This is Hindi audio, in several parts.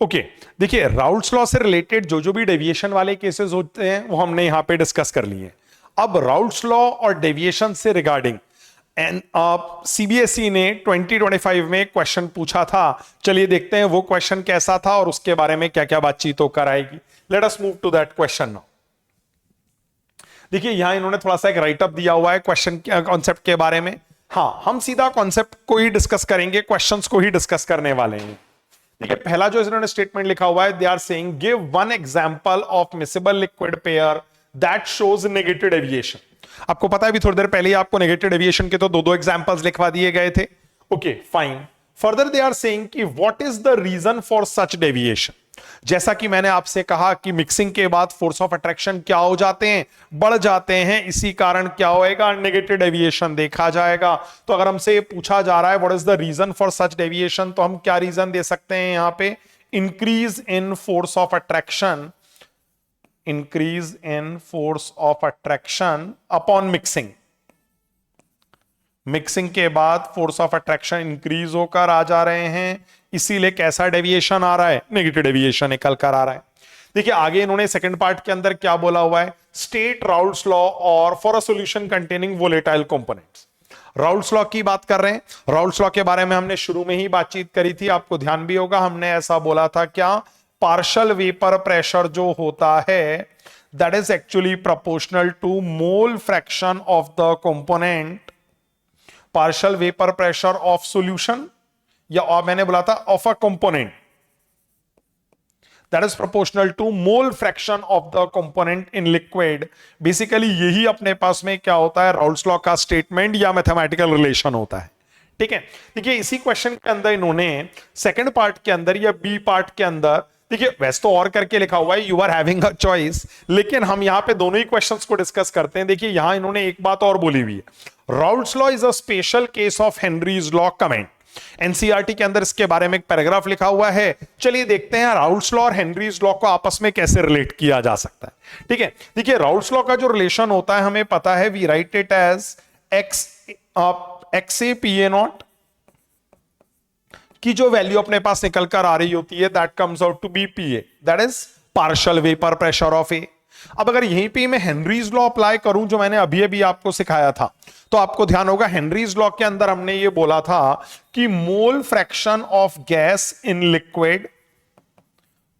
ओके देखिए, राउल्स लॉ से रिलेटेड जो भी डेविएशन वाले केसेस होते हैं वो हमने यहां पे डिस्कस कर लिए। अब राउल्स लॉ और डेविएशन से रिगार्डिंग एंड सीबीएसई ने 2025 में क्वेश्चन पूछा था। चलिए देखते हैं वो क्वेश्चन कैसा था और उसके बारे में क्या क्या बातचीत होकर आएगी। Let us move to that question now. देखिए यहां इन्होंने थोड़ा सा एक राइटअप दिया हुआ है क्वेश्चन कॉन्सेप्ट के बारे में। हाँ, हम सीधा कॉन्सेप्ट को ही डिस्कस करेंगे, क्वेश्चंस को ही डिस्कस करने वाले हैं। देखिए पहला जो इन्होंने स्टेटमेंट लिखा हुआ है, they are saying give one example of miscible liquid pair that shows negative deviation. आपको पता है अभी थोड़ी देर पहले ही आपको नेगेटिव डेविएशन के तो दो एग्जांपल्स लिखवा दिए गए थे। Okay fine. Further they are saying कि what is the reason for such deviation. जैसा कि मैंने आपसे कहा कि मिक्सिंग के बाद फोर्स ऑफ अट्रैक्शन क्या हो जाते हैं, बढ़ जाते हैं, इसी कारण क्या होएगा, नेगेटिव डेविएशन देखा जाएगा। तो अगर हमसे पूछा जा रहा है what is the reason for such deviation, तो हम क्या रीजन दे सकते हैं यहां पे, increase in force of attraction, increase in force of attraction upon mixing. Mixing के बाद फोर्स ऑफ अट्रैक्शन इंक्रीज होकर आ जा रहे हैं, इसीलिए कैसा डेविएशन आ रहा है, नेगेटिव डेविएशन निकल कर आ रहा है। देखिए आगे इन्होंने सेकंड पार्ट के अंदर क्या बोला हुआ है, स्टेट राउल्स लॉ और for a solution containing volatile components. Raoult's law की बात कर रहे हैं। राउल्स लॉ के बारे में हमने शुरू में ही बातचीत करी थी, आपको ध्यान भी होगा। हमने ऐसा बोला था क्या, पार्शियल वेपर प्रेशर जो होता है that is actually proportional to mole fraction of the component, partial vapour pressure of solution, या और मैंने बोला था of a component, that is proportional to mole fraction of the component in liquid. Basically यही अपने पास में क्या होता है, राउल्स लॉ का स्टेटमेंट या मैथमेटिकल रिलेशन होता है। ठीक है, देखिए इसी क्वेश्चन के अंदर इन्होंने सेकंड पार्ट के अंदर या बी पार्ट के अंदर, देखिए वैसे तो और करके लिखा हुआ है, you are having a choice, लेकिन हम यहां पे दोनों ही क्वेश्चंस को डिस्कस करते हैं। देखिए यहां इन्होंने एक बात और बोली हुई है, Raoult's law is a special case of Henry's law comment. NCERT के अंदर इसके बारे में एक पैराग्राफ लिखा हुआ है। चलिए देखते हैं राउल्स लॉ और हेनरीज लॉ को आपस में कैसे रिलेट किया जा सकता है। ठीक है, देखिए राउल्स लॉ का जो रिलेशन होता है हमें पता है, we write it as X A P A nought की जो वैल्यू अपने पास निकल कर आ रही होती है, that comes out to be P A, that is partial vapour pressure of A. अब अगर यहीं पे मैं हेनरीज लॉ अप्लाई करूं जो मैंने अभी अभी आपको सिखाया था, तो आपको ध्यान होगा हेनरीज लॉ के अंदर हमने ये बोला था कि मोल fraction of gas in liquid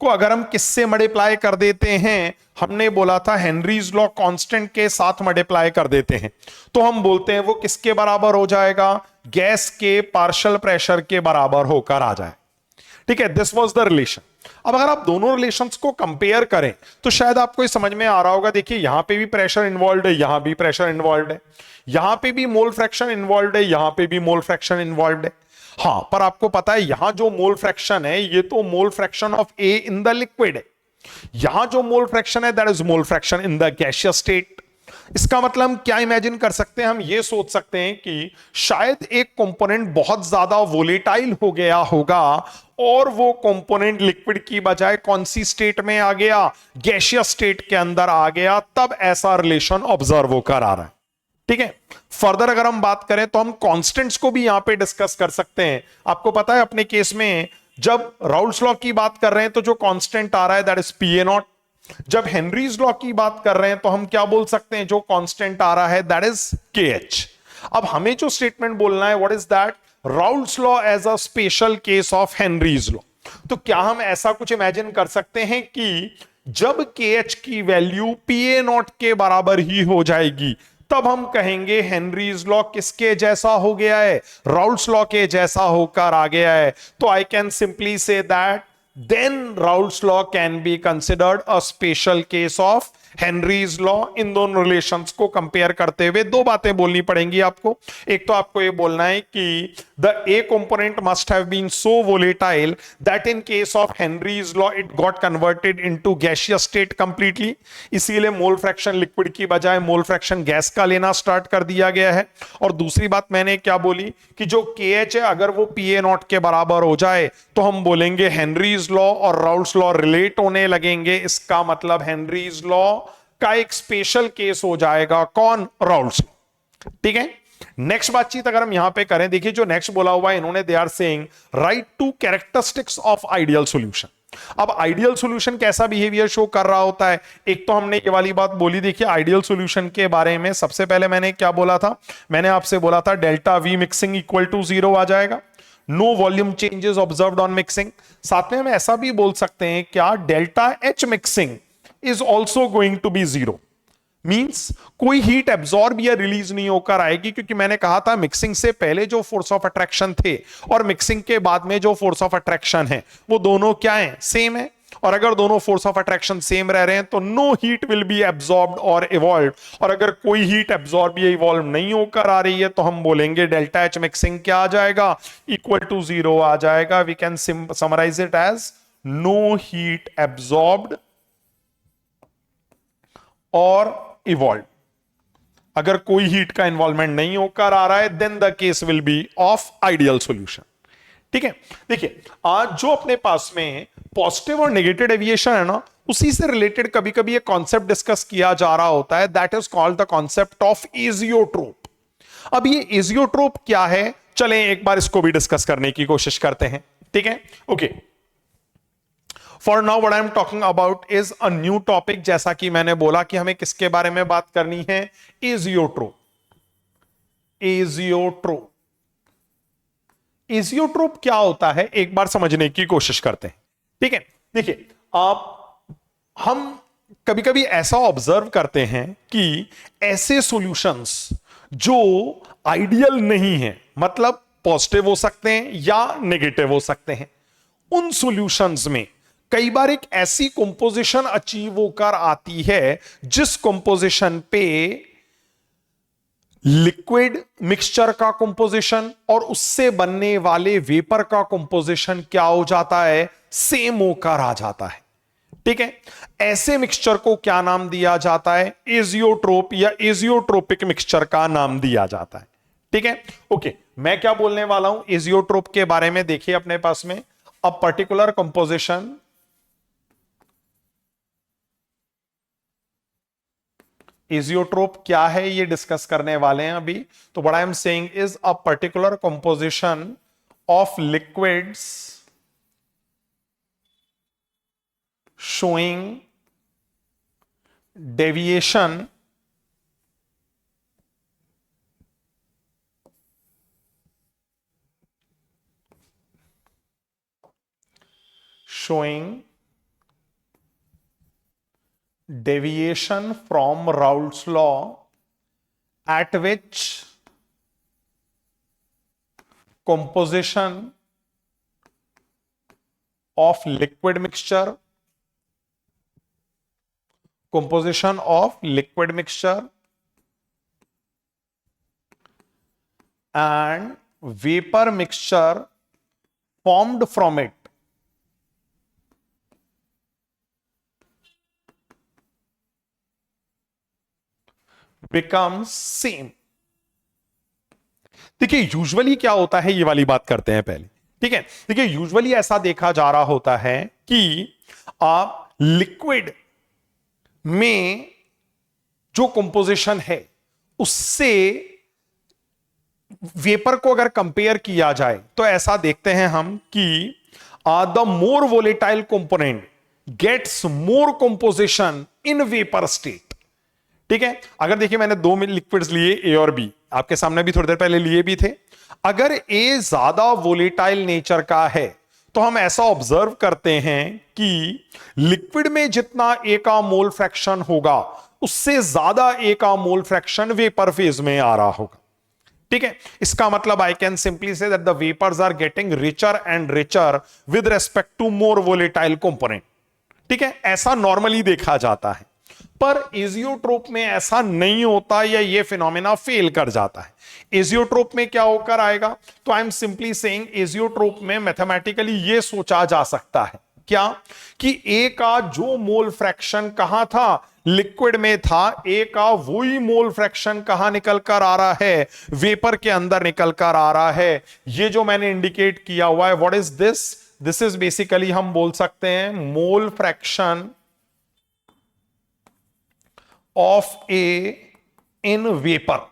को अगर हम किससे मल्टीप्लाई कर देते हैं, हमने बोला था हेनरीज लॉ कांस्टेंट के साथ मल्टीप्लाई कर देते हैं, तो हम बोलते हैं वो किसके बराबर हो जाएगा, गैस के पार्शियल प्रेशर के बराबर होकर आ जाए। ठीक है, दिस वाज द रिलेशन। अब अगर आप दोनों रिलेशंस को कंपेयर करें तो शायद आपको समझ में आ रहा होगा। देखिए यहां पे भी प्रेशर इन्वॉल्व है, यहां भी प्रेशर इन्वॉल्व है, यहां पे भी मोल फ्रैक्शन इन्वॉल्व है, यहां पे भी मोल फ्रैक्शन इन्वॉल्व है। हाँ, पर आपको पता है यहां जो मोल फ्रैक्शन है ये तो मोल fraction of A in the liquid है, यहां जो मोल फ्रैक्शन है that is mole fraction in the gaseous state. इसका मतलब हम क्या इमेजिन कर सकते हैं, हम ये सोच सकते हैं कि शायद एक कंपोनेंट बहुत ज्यादा वोलेटाइल हो गया होगा और वो कंपोनेंट लिक्विड की बजाय कौन सी स्टेट में आ गया, गैसियस स्टेट के अंदर आ गया, तब ऐसा रिलेशन ऑब्जर्व होकर आ रहा है। ठीक है, फर्दर अगर हम बात करें तो हम कांस्टेंट्स को भी यहां पे डिस्कस कर सकते हैं। आपको पता है अपने केस में जब राउल्स लॉ की बात कर रहे हैं तो जो कांस्टेंट आ रहा है that is P A not, जब हेनरीज लॉ की बात कर रहे हैं तो हम क्या बोल सकते हैं, जो कांस्टेंट आ रहा है दैट इज के एच। अब हमें जो स्टेटमेंट बोलना है what is that, Raoult's law as a special case of Henry's law. तो क्या हम ऐसा कुछ इमेजिन कर सकते हैं कि जब के एच की वैल्यू पी ए नॉट के बराबर ही हो जाएगी तब हम कहेंगे हेनरीज लॉ किसके जैसा हो गया है, राउल्स लॉ के जैसा होकर आ गया है। तो आई can simply say that then Raoult's law can be considered a special case of Henry's law. इन दोनों रिलेशंस को कंपेयर करते हुए दो बातें बोलनी पड़ेंगी आपको। एक तो आपको ये बोलना है कि the A component must have been so volatile that in case of Henry's law it got converted into gaseous state completely, इसीलिए मोल फ्रैक्शन लिक्विड की बजाय मोल फ्रैक्शन गैस का लेना स्टार्ट कर दिया गया है। और दूसरी बात मैंने क्या बोली कि जो के एच है अगर वो पी ए नॉट के बराबर हो जाए तो हम बोलेंगे हेनरीज लॉ और राउल्ट्स लॉ रिलेट होने लगेंगे। इसका मतलब हेनरीज लॉ का एक स्पेशल केस हो जाएगा कौन, राउल्ट्स लॉ। ठीक है, नेक्स्ट बातचीत अगर हम यहां पे करें, देखिए जो नेक्स्ट बोला हुआ है इन्होंने, they are saying write two characteristics of ideal solution. अब आइडियल सॉल्यूशन कैसा बिहेवियर शो कर रहा होता है? एक तो हमने ये वाली बात बोली, देखिए आइडियल सॉल्यूशन के बारे में सबसे पहले मैंने क्या बोला था, मैंने आपसे बोला था delta V mixing equal to 0 आ जाएगा, no volume changes observed on mixing. साथ में हम ऐसा भी बोल सकते हैं क्या, delta H mixing is also going to be 0, means कोई हीट एब्जॉर्ब या रिलीज नहीं होकर आएगी, क्योंकि मैंने कहा था मिक्सिंग से पहले जो फोर्स ऑफ अट्रैक्शन थे और मिक्सिंग के बाद में जो फोर्स ऑफ अट्रैक्शन है वो दोनों क्या है, सेम है। और अगर दोनों फोर्स ऑफ अट्रैक्शन सेम रह रहे हैं तो no heat will be absorbed और इवॉल्व, और अगर कोई हीट एब्जॉर्ब या इवॉल्व नहीं होकर आ रही है तो हम बोलेंगे डेल्टा एच मिक्सिंग क्या आ जाएगा, इक्वल टू 0 आ जाएगा। We can summarise it as no heat absorbed और इवॉल्व। अगर कोई हीट का इन्वॉल्वमेंट नहीं होकर आ रहा है then the case will be of ideal solution. ठीक है, देखिए आज जो अपने पास में पॉजिटिव और नेगेटिव डेविएशन है ना, उसी से रिलेटेड कभी कभी एक कॉन्सेप्ट डिस्कस किया जा रहा होता है, that is called the concept of azeotrope. अब ये एजियोट्रोप क्या है, चलें एक बार इसको भी डिस्कस करने की कोशिश करते हैं। ठीक है, okay. For now what I am talking about is a new topic, जैसा कि मैंने बोला कि हमें किसके बारे में बात करनी है, एजियोट्रोप। एजियोट्रोप, एजियोट्रोप क्या होता है एक बार समझने की कोशिश करते हैं। ठीक है, देखिए हम कभी कभी ऐसा ऑब्जर्व करते हैं कि ऐसे सॉल्यूशंस जो आइडियल नहीं है, मतलब पॉजिटिव हो सकते हैं या नेगेटिव हो सकते हैं, उन सॉल्यूशंस में कई बार एक ऐसी कंपोजिशन अचीव होकर आती है जिस कंपोजिशन पे लिक्विड मिक्सचर का कंपोजिशन और उससे बनने वाले वेपर का कंपोजिशन क्या हो जाता है, सेम होकर आ जाता है। ठीक है, ऐसे मिक्सचर को क्या नाम दिया जाता है, एजियोट्रोप या एजियोट्रोपिक मिक्सचर का नाम दिया जाता है। ठीक है, ओके। मैं क्या बोलने वाला हूं एजियोट्रोप के बारे में, देखिए अपने पास में अ पर्टिकुलर कंपोजिशन एजियोट्रोप क्या है ये डिस्कस करने वाले हैं अभी। तो what I am saying is a particular composition of liquids showing deviation from Raoult's law at which composition of liquid mixture and vapor mixture formed from it becomes same। देखिए यूजुअली क्या होता है, ये वाली बात करते हैं पहले। ठीक है, देखिए यूजुअली ऐसा देखा जा रहा होता है कि आप लिक्विड में जो कंपोजिशन है उससे वेपर को अगर कंपेयर किया जाए तो ऐसा देखते हैं हम कि the more volatile component gets more composition in vapour state. ठीक है, अगर देखिए मैंने दो लिक्विड्स लिए ए और बी, आपके सामने भी थोड़ी देर पहले लिए भी थे। अगर ए ज्यादा वोलेटाइल नेचर का है तो हम ऐसा ऑब्जर्व करते हैं कि लिक्विड में जितना ए का मोल फ्रैक्शन होगा उससे ज्यादा ए का मोल फ्रैक्शन वेपर फेज में आ रहा होगा। ठीक है, इसका मतलब I can simply say that the vapours are getting richer and richer with respect to more volatile component. ठीक है, ऐसा नॉर्मली देखा जाता है, पर एजियोट्रोप में ऐसा नहीं होता या ये फिनोमेना फेल कर जाता है। एजियोट्रोप में क्या होकर आएगा, तो I am simply saying azeotrope में मैथमेटिकली ये सोचा जा सकता है क्या कि ए का जो मोल फ्रैक्शन कहां था, लिक्विड में था, ए का वही मोल फ्रैक्शन कहां निकल कर आ रहा है, वेपर के अंदर निकल कर आ रहा है। ये जो मैंने इंडिकेट किया हुआ है, what is this, this is basically हम बोल सकते हैं मोल fraction of A in vapour.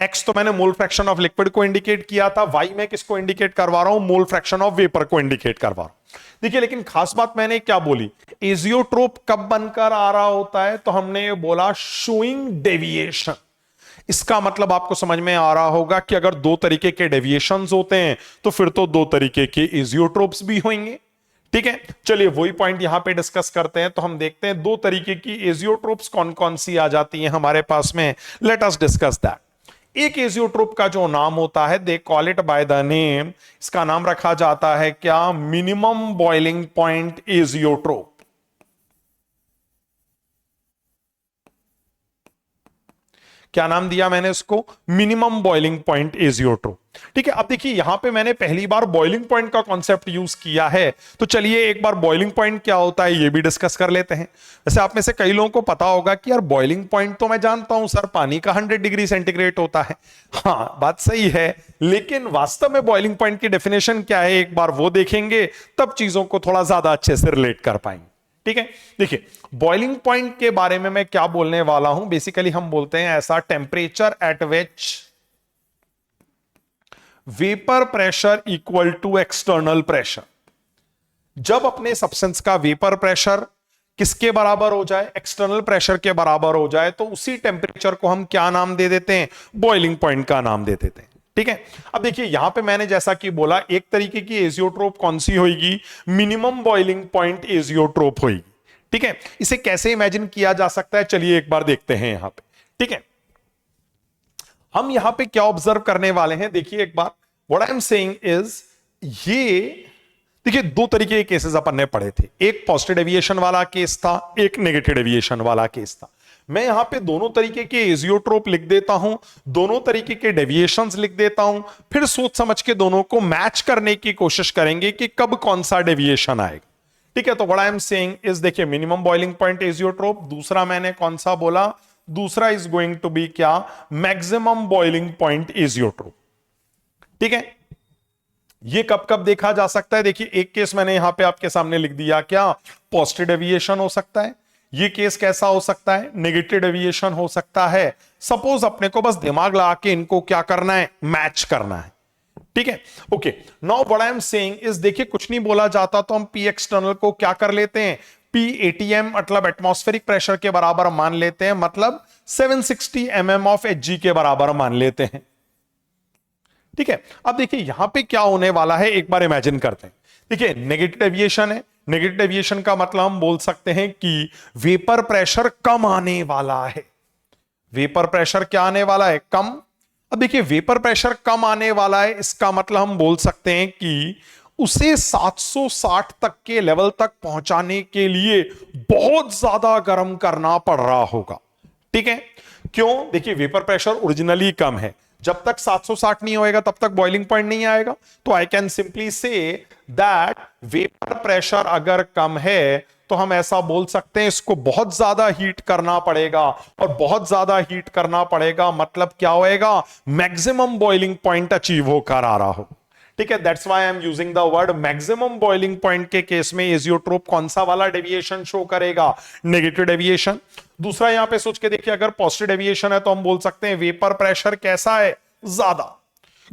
X तो मैंने मोल फ्रैक्शन ऑफ लिक्विड को इंडिकेट किया था, वाई में किसको इंडिकेट करवा रहा हूं, मोल फ्रैक्शन ऑफ वेपर को इंडिकेट करवा रहा हूं। देखिए लेकिन खास बात मैंने क्या बोली, एजियोट्रोप कब बनकर आ रहा होता है, तो हमने ये बोला शोइंग डेविएशन। इसका मतलब आपको समझ में आ रहा होगा कि अगर दो तरीके के डेविएशंस होते हैं तो फिर तो दो तरीके के एजियोट्रोप्स भी होंगे। ठीक है, चलिए वही पॉइंट यहां पे डिस्कस करते हैं। तो हम देखते हैं दो तरीके की एजियोट्रोप्स कौन कौन सी आ जाती हैं हमारे पास में। Let us discuss that. एक एजियोट्रोप का जो नाम होता है, they call it by the name, इसका नाम रखा जाता है क्या, मिनिमम बॉइलिंग पॉइंट एजियोट्रोप। क्या नाम दिया मैंने इसको, मिनिमम बॉइलिंग पॉइंट एजियोट्रोप। ठीक है, अब देखिए यहां पे मैंने पहली बार बॉइलिंग पॉइंट का कॉन्सेप्ट यूज किया है, तो चलिए एक बार बॉइलिंग पॉइंट क्या होता है ये भी डिस्कस कर लेते हैं। वैसे आप में से कई लोगों को पता होगा कि यार बॉइलिंग पॉइंट तो मैं जानता हूं सर, पानी का 100 डिग्री सेंटीग्रेड होता है। हाँ बात सही है, लेकिन वास्तव में बॉइलिंग पॉइंट की डेफिनेशन क्या है एक बार वो देखेंगे, तब चीजों को थोड़ा ज्यादा अच्छे से रिलेट कर पाएंगे। ठीक है, देखिए बॉइलिंग पॉइंट के बारे में मैं क्या बोलने वाला हूं, बेसिकली हम बोलते हैं ऐसा, temperature at which vapour pressure equal to external pressure. जब अपने सब्सटेंस का वेपर प्रेशर किसके बराबर हो जाए, एक्सटर्नल प्रेशर के बराबर हो जाए, तो उसी टेम्परेचर को हम क्या नाम दे देते हैं, बॉइलिंग पॉइंट का नाम दे देते हैं। ठीक है, अब देखिए यहां पे मैंने जैसा कि बोला, एक तरीके की एजियोट्रोप कौन सी होगी, मिनिमम बॉइलिंग पॉइंट एजियोट्रोप होगी। ठीक है, इसे कैसे इमेजिन किया जा सकता है, चलिए एक बार देखते हैं यहां पे। ठीक है, हम यहां पे क्या ऑब्जर्व करने वाले हैं, देखिए एक बार, what I am saying is, ये देखिए दो तरीके के केसेस अपन ने पढ़े थे, एक पॉजिटिव डेविएशन वाला केस था, एक नेगेटिव डेविएशन वाला केस था। मैं यहां पे दोनों तरीके के एजियोट्रोप लिख देता हूं, दोनों तरीके के डेविएशंस लिख देता हूं, फिर सोच समझ के दोनों को मैच करने की कोशिश करेंगे कि कब कौन सा डेविएशन आएगा। ठीक है, तो what I am saying is, देखिए मिनिमम बॉइलिंग पॉइंट एजियोट्रोप, दूसरा मैंने कौन सा बोला, दूसरा इज गोइंग टू बी क्या, मैक्सिमम बॉइलिंग पॉइंट एजियोट्रोप। ठीक है, ये कब कब देखा जा सकता है, देखिए एक केस मैंने यहां पे आपके सामने लिख दिया, क्या पॉजिटिव डेविएशन हो सकता है, ये केस कैसा हो सकता है, नेगेटिव डेविएशन हो सकता है। सपोज अपने को बस दिमाग लगा के इनको क्या करना है, मैच करना है। ठीक है, okay, now what I am saying is, देखिए कुछ नहीं बोला जाता तो हम पी एक्सटर्नल को क्या कर लेते हैं, पी एटीएम मतलब एटमॉस्फेरिक प्रेशर के बराबर मान लेते हैं, मतलब 760 mm ऑफ एचजी के बराबर मान लेते हैं। ठीक है, अब देखिए यहां पे क्या होने वाला है, एक बार इमेजिन करते हैं। देखिए नेगेटिव डेविएशन है, नेगेटिव डेविएशन का मतलब हम बोल सकते हैं कि वेपर प्रेशर कम आने वाला है। वेपर प्रेशर क्या आने वाला है, कम। अब देखिए वेपर प्रेशर कम आने वाला है, इसका मतलब हम बोल सकते हैं कि उसे 760 तक के लेवल तक पहुंचाने के लिए बहुत ज्यादा गर्म करना पड़ रहा होगा। ठीक है, क्यों, देखिए वेपर प्रेशर ओरिजिनली कम है, जब तक 760 नहीं होएगा तब तक बॉइलिंग पॉइंट नहीं आएगा। तो आई can simply say that vapour pressure अगर कम है तो हम ऐसा बोल सकते हैं इसको बहुत ज्यादा हीट करना पड़ेगा, और बहुत ज्यादा हीट करना पड़ेगा मतलब क्या होएगा, मैक्सिमम बॉइलिंग पॉइंट अचीव होकर आ रहा हो। ठीक है, that's why I am using the word maximum boiling point के केस में एजियोट्रोप कौन सा वाला डेविएशन शो करेगा, नेगेटिव डेविएशन। दूसरा यहां पे सोच के देखिए, अगर पॉजिटिव डेविएशन है तो हम बोल सकते हैं वेपर प्रेशर कैसा है, ज्यादा।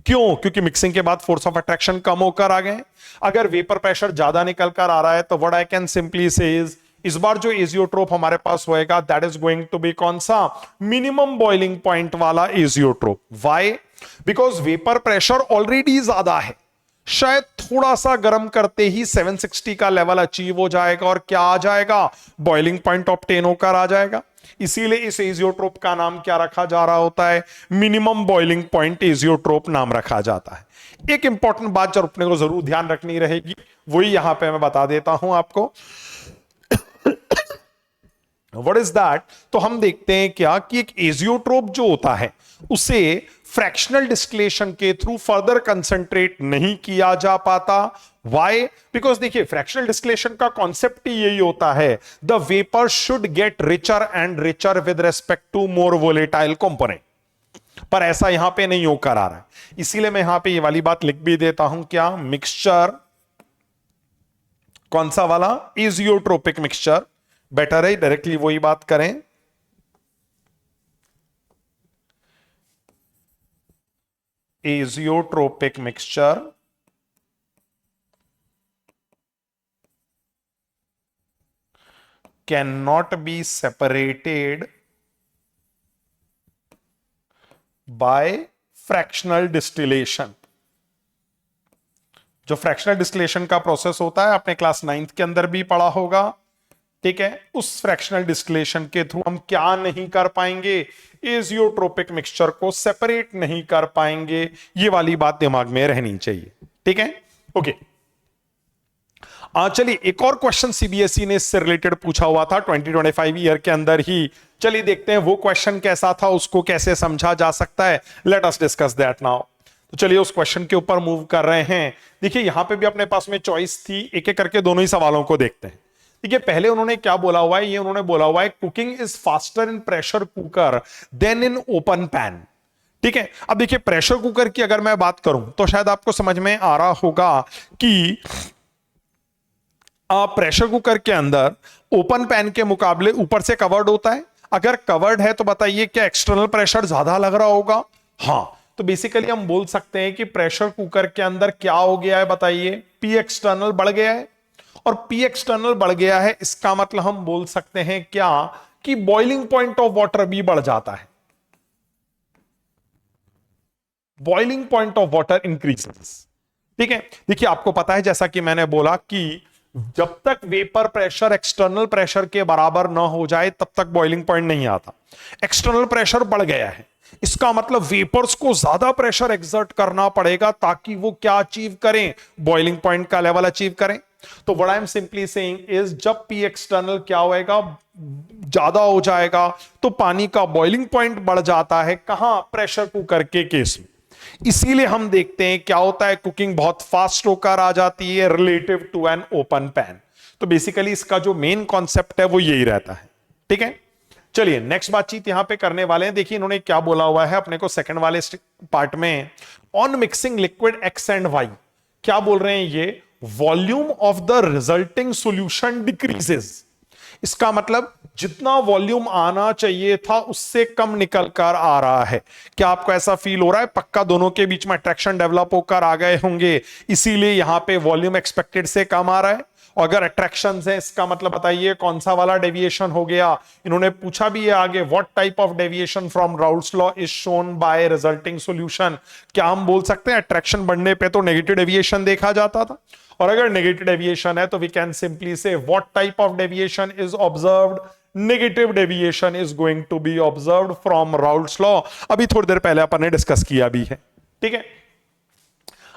क्यों, क्योंकि मिक्सिंग के बाद फोर्स ऑफ अट्रैक्शन कम होकर आ गए। अगर वेपर प्रेशर ज्यादा निकल कर आ रहा है तो what I can simply say is, इस बार जो एजियोट्रोप हमारे पास होएगा that is going to be कौन सा, मिनिमम बॉइलिंग पॉइंट वाला azeotrope. Why, because vapour pressure already ज्यादा है, शायद थोड़ा सा गर्म करते ही 760 का लेवल अचीव हो जाएगा और क्या आ जाएगा, बॉइलिंग पॉइंट ऑब्टेन होकर आ जाएगा। इसीलिए इस एजियोट्रोप का नाम क्या रखा जा रहा होता है, मिनिमम बॉइलिंग पॉइंट एजियोट्रोप नाम रखा जाता है। एक इंपॉर्टेंट बात जो अपने को जरूर ध्यान रखनी रहेगी, वही यहां पे मैं बता देता हूं आपको। व्हाट इज दैट, तो हम देखते हैं क्या कि एक एजियोट्रोप जो होता है उसे फ्रैक्शनल डिस्टिलेशन के थ्रू फर्दर कंसंट्रेट नहीं किया जा पाता। वाई, बिकॉज देखिए फ्रैक्शनल डिस्टिलेशन का कॉन्सेप्ट ही यही होता है, the vapour should get richer and richer with respect to more volatile component, पर ऐसा यहां पे नहीं होकर आ रहा है। इसीलिए मैं यहां पे ये वाली बात लिख भी देता हूं, क्या, मिक्सचर कौन सा वाला, एजियोट्रोपिक मिक्सचर। बेटर है डायरेक्टली वही बात करें। azeotropic mixture cannot be separated by fractional distillation। जो फ्रैक्शनल डिस्टिलेशन का प्रोसेस होता है आपने क्लास 9th के अंदर भी पढ़ा होगा, ठीक है। उस फ्रैक्शनल डिस्टिलेशन के थ्रू हम क्या नहीं कर पाएंगे, एजियोट्रोपिक मिक्सचर को सेपरेट नहीं कर पाएंगे। ये वाली बात दिमाग में रहनी चाहिए, ठीक है। ओके, चलिए एक और क्वेश्चन सीबीएसई ने इससे रिलेटेड पूछा हुआ था 2025 ईयर के अंदर ही। चलिए देखते हैं वो क्वेश्चन कैसा था, उसको कैसे समझा जा सकता है। Let us discuss that now. तो चलिए उस क्वेश्चन के ऊपर मूव कर रहे हैं। देखिए यहां पे भी अपने पास में चॉइस थी, एक एक करके दोनों ही सवालों को देखते हैं। देखिए पहले उन्होंने क्या बोला हुआ है, ये उन्होंने बोला हुआ है cooking is faster in pressure cooker than in open pan, ठीक है। अब देखिए प्रेशर कुकर की अगर मैं बात करूं तो शायद आपको समझ में आ रहा होगा कि प्रेशर कुकर के अंदर ओपन पैन के मुकाबले ऊपर से कवर्ड होता है। अगर कवर्ड है तो बताइए क्या एक्सटर्नल प्रेशर ज्यादा लग रहा होगा? हाँ, तो बेसिकली हम बोल सकते हैं कि प्रेशर कुकर के अंदर क्या हो गया है, बताइए, पी एक्सटर्नल बढ़ गया है। और पी एक्सटर्नल बढ़ गया है इसका मतलब हम बोल सकते हैं क्या कि बॉइलिंग पॉइंट ऑफ वाटर भी बढ़ जाता है। Boiling point of water increases, ठीक है। देखिए आपको पता है जैसा कि मैंने बोला कि जब तक वेपर प्रेशर एक्सटर्नल प्रेशर के बराबर ना हो जाए तब तक बॉइलिंग पॉइंट नहीं आता। एक्सटर्नल प्रेशर बढ़ गया है, इसका मतलब वेपर्स को ज्यादा प्रेशर एक्सर्ट करना पड़ेगा ताकि वो क्या अचीव करें, बॉइलिंग पॉइंट का लेवल अचीव करें। तो what I M simply saying is जब पी एक्सटर्नल क्या होएगा, ज्यादा हो जाएगा, तो पानी का बॉइलिंग पॉइंट बढ़ जाता है। कहां? प्रेशर कुकर के केस में। इसीलिए हम देखते हैं क्या होता है, कुकिंग बहुत फास्ट होकर आ जाती है relative to an open pan. तो बेसिकली इसका जो मेन कॉन्सेप्ट है वो यही रहता है, ठीक है। चलिए नेक्स्ट बातचीत यहां पे करने वाले हैं। देखिए इन्होंने क्या बोला हुआ है अपने को सेकंड वाले पार्ट में, on mixing liquid X and Y. क्या बोल रहे हैं ये, volume of the resulting solution decreases. इसका मतलब जितना वॉल्यूम आना चाहिए था उससे कम निकल कर आ रहा है। क्या आपको ऐसा फील हो रहा है? पक्का दोनों के बीच में अट्रैक्शन डेवलप होकर आ गए होंगे, इसीलिए यहां पे वॉल्यूम एक्सपेक्टेड से कम आ रहा है। और अगर अट्रैक्शन है इसका मतलब बताइए कौन सा वाला डेविएशन हो गया। इन्होंने पूछा भी है आगे, what type of deviation from Raoult's law is shown by resulting solution. क्या हम बोल सकते हैं अट्रैक्शन बढ़ने पे तो नेगेटिव डेविएशन देखा जाता था? और अगर नेगेटिव डेविएशन है तो we can simply say what type of deviation is observed, negative deviation is going to be observed from Raoult's law. अभी थोड़ी देर पहले अपन ने डिस्कस किया भी है, ठीक है।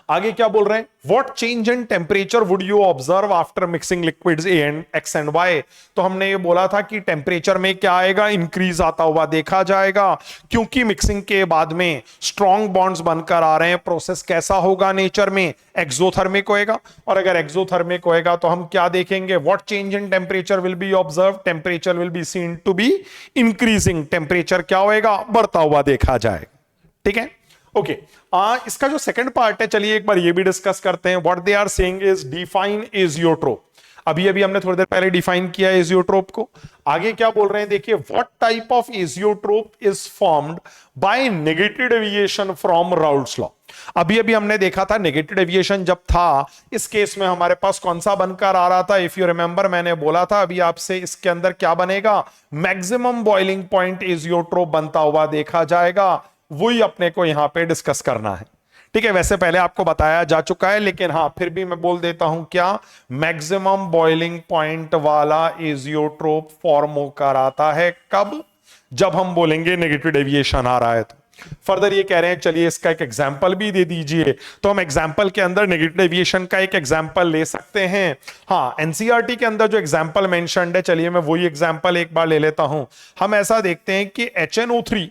आगे क्या बोल रहे हैं, what change in temperature would you observe after mixing liquids A and X and Y. तो हमने ये बोला था कि टेम्परेचर में क्या आएगा, इंक्रीज आता हुआ देखा जाएगा, क्योंकि मिक्सिंग के बाद में स्ट्रॉन्ग बॉन्ड्स बनकर आ रहे हैं। प्रोसेस कैसा होगा नेचर में, एक्सोथर्मिक होएगा। और अगर एक्सोथर्मिक होएगा तो हम क्या देखेंगे, what change in temperature will be observe, temperature will be seen to be increasing. Temperature क्या होएगा, बढ़ता हुआ देखा जाएगा, ठीक है। ओके, इसका जो सेकंड पार्ट है चलिए एक बार ये भी डिस्कस करते हैं। What they are saying is define azeotrope. अभी अभी हमने थोड़ी देर पहले डिफाइन किया एजियोट्रोप को। आगे क्या बोल रहे हैं देखिए, what type of azeotrope is formed by negative deviation from Raoult's law. अभी अभी हमने देखा था नेगेटिव डेविएशन जब था, इस केस में हमारे पास कौन सा बनकर आ रहा था, इफ यू रिमेंबर मैंने बोला था अभी आपसे, इसके अंदर क्या बनेगा, मैक्सिमम बॉइलिंग पॉइंट एजियोट्रोप बनता हुआ देखा जाएगा। वही अपने को यहां पे डिस्कस करना है, ठीक है। वैसे पहले आपको बताया जा चुका है लेकिन हाँ फिर भी मैं बोल देता हूं, क्या मैक्सिमम बॉइलिंग पॉइंट वाला एजियोट्रोप फॉर्म होकर आता है कब, जब हम बोलेंगे नेगेटिव डेविएशन आ रहा है। तो फर्दर ये कह रहे हैं चलिए इसका एक एग्जांपल भी दे दीजिए। तो हम एग्जांपल के अंदर नेगेटिव डेविएशन का एक एग्जांपल ले सकते हैं। हाँ, एनसीईआरटी के अंदर जो एग्जांपल मेंशन्ड है, चलिए मैं वही एग्जांपल एक बार ले लेता हूं। हम ऐसा देखते हैं कि HNO3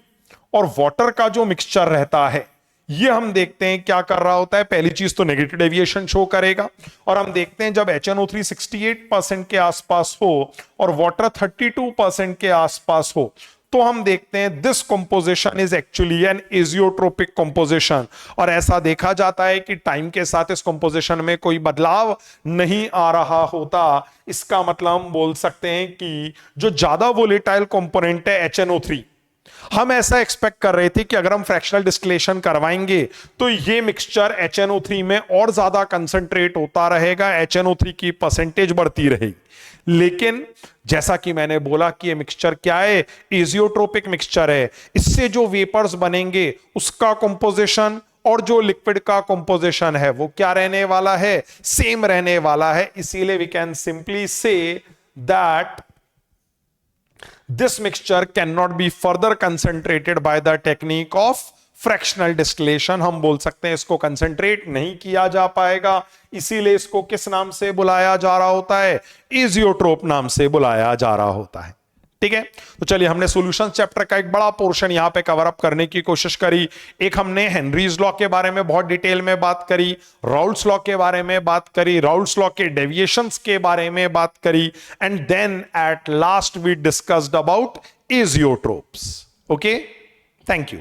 और वाटर का जो मिक्सचर रहता है, ये हम देखते हैं क्या कर रहा होता है। पहली चीज तो नेगेटिव डेविएशन शो करेगा। और हम देखते हैं जब HNO3 68% के आसपास हो और वाटर 32% के आसपास हो, तो हम देखते हैं this composition is actually an azeotropic composition. और ऐसा देखा जाता है कि टाइम के साथ इस कंपोजिशन में कोई बदलाव नहीं आ रहा होता। इसका मतलब हम बोल सकते हैं कि जो ज्यादा वोलेटाइल कंपोनेंट है HNO3, हम ऐसा एक्सपेक्ट कर रहे थे कि अगर हम फ्रैक्शनल डिस्टिलेशन करवाएंगे तो ये मिक्सचर HNO3 में और ज्यादा कंसंट्रेट होता रहेगा, HNO3 की परसेंटेज बढ़ती रहेगी। लेकिन जैसा कि मैंने बोला कि ये मिक्सचर क्या है, एजियोट्रोपिक मिक्सचर है। इससे जो वेपर्स बनेंगे उसका कंपोजिशन और जो लिक्विड का कंपोजिशन है वो क्या रहने वाला है, सेम रहने वाला है। इसीलिए we can simply say that this mixture cannot be further concentrated by the technique of fractional distillation। हम बोल सकते हैं इसको कंसंट्रेट नहीं किया जा पाएगा, इसीलिए इसको किस नाम से बुलाया जा रहा होता है, एजियोट्रोप नाम से बुलाया जा रहा होता है। ठीक है, तो चलिए हमने सॉल्यूशन चैप्टर का एक बड़ा पोर्शन यहां पे कवर अप करने की कोशिश करी। एक हमने हेनरीज लॉ के बारे में बहुत डिटेल में बात करी, राउल्ट्स लॉ के बारे में बात करी, राउल्ट्स लॉ के डेविएशंस के बारे में बात करी, and then at last we discussed about azeotropes. Okay, thank you.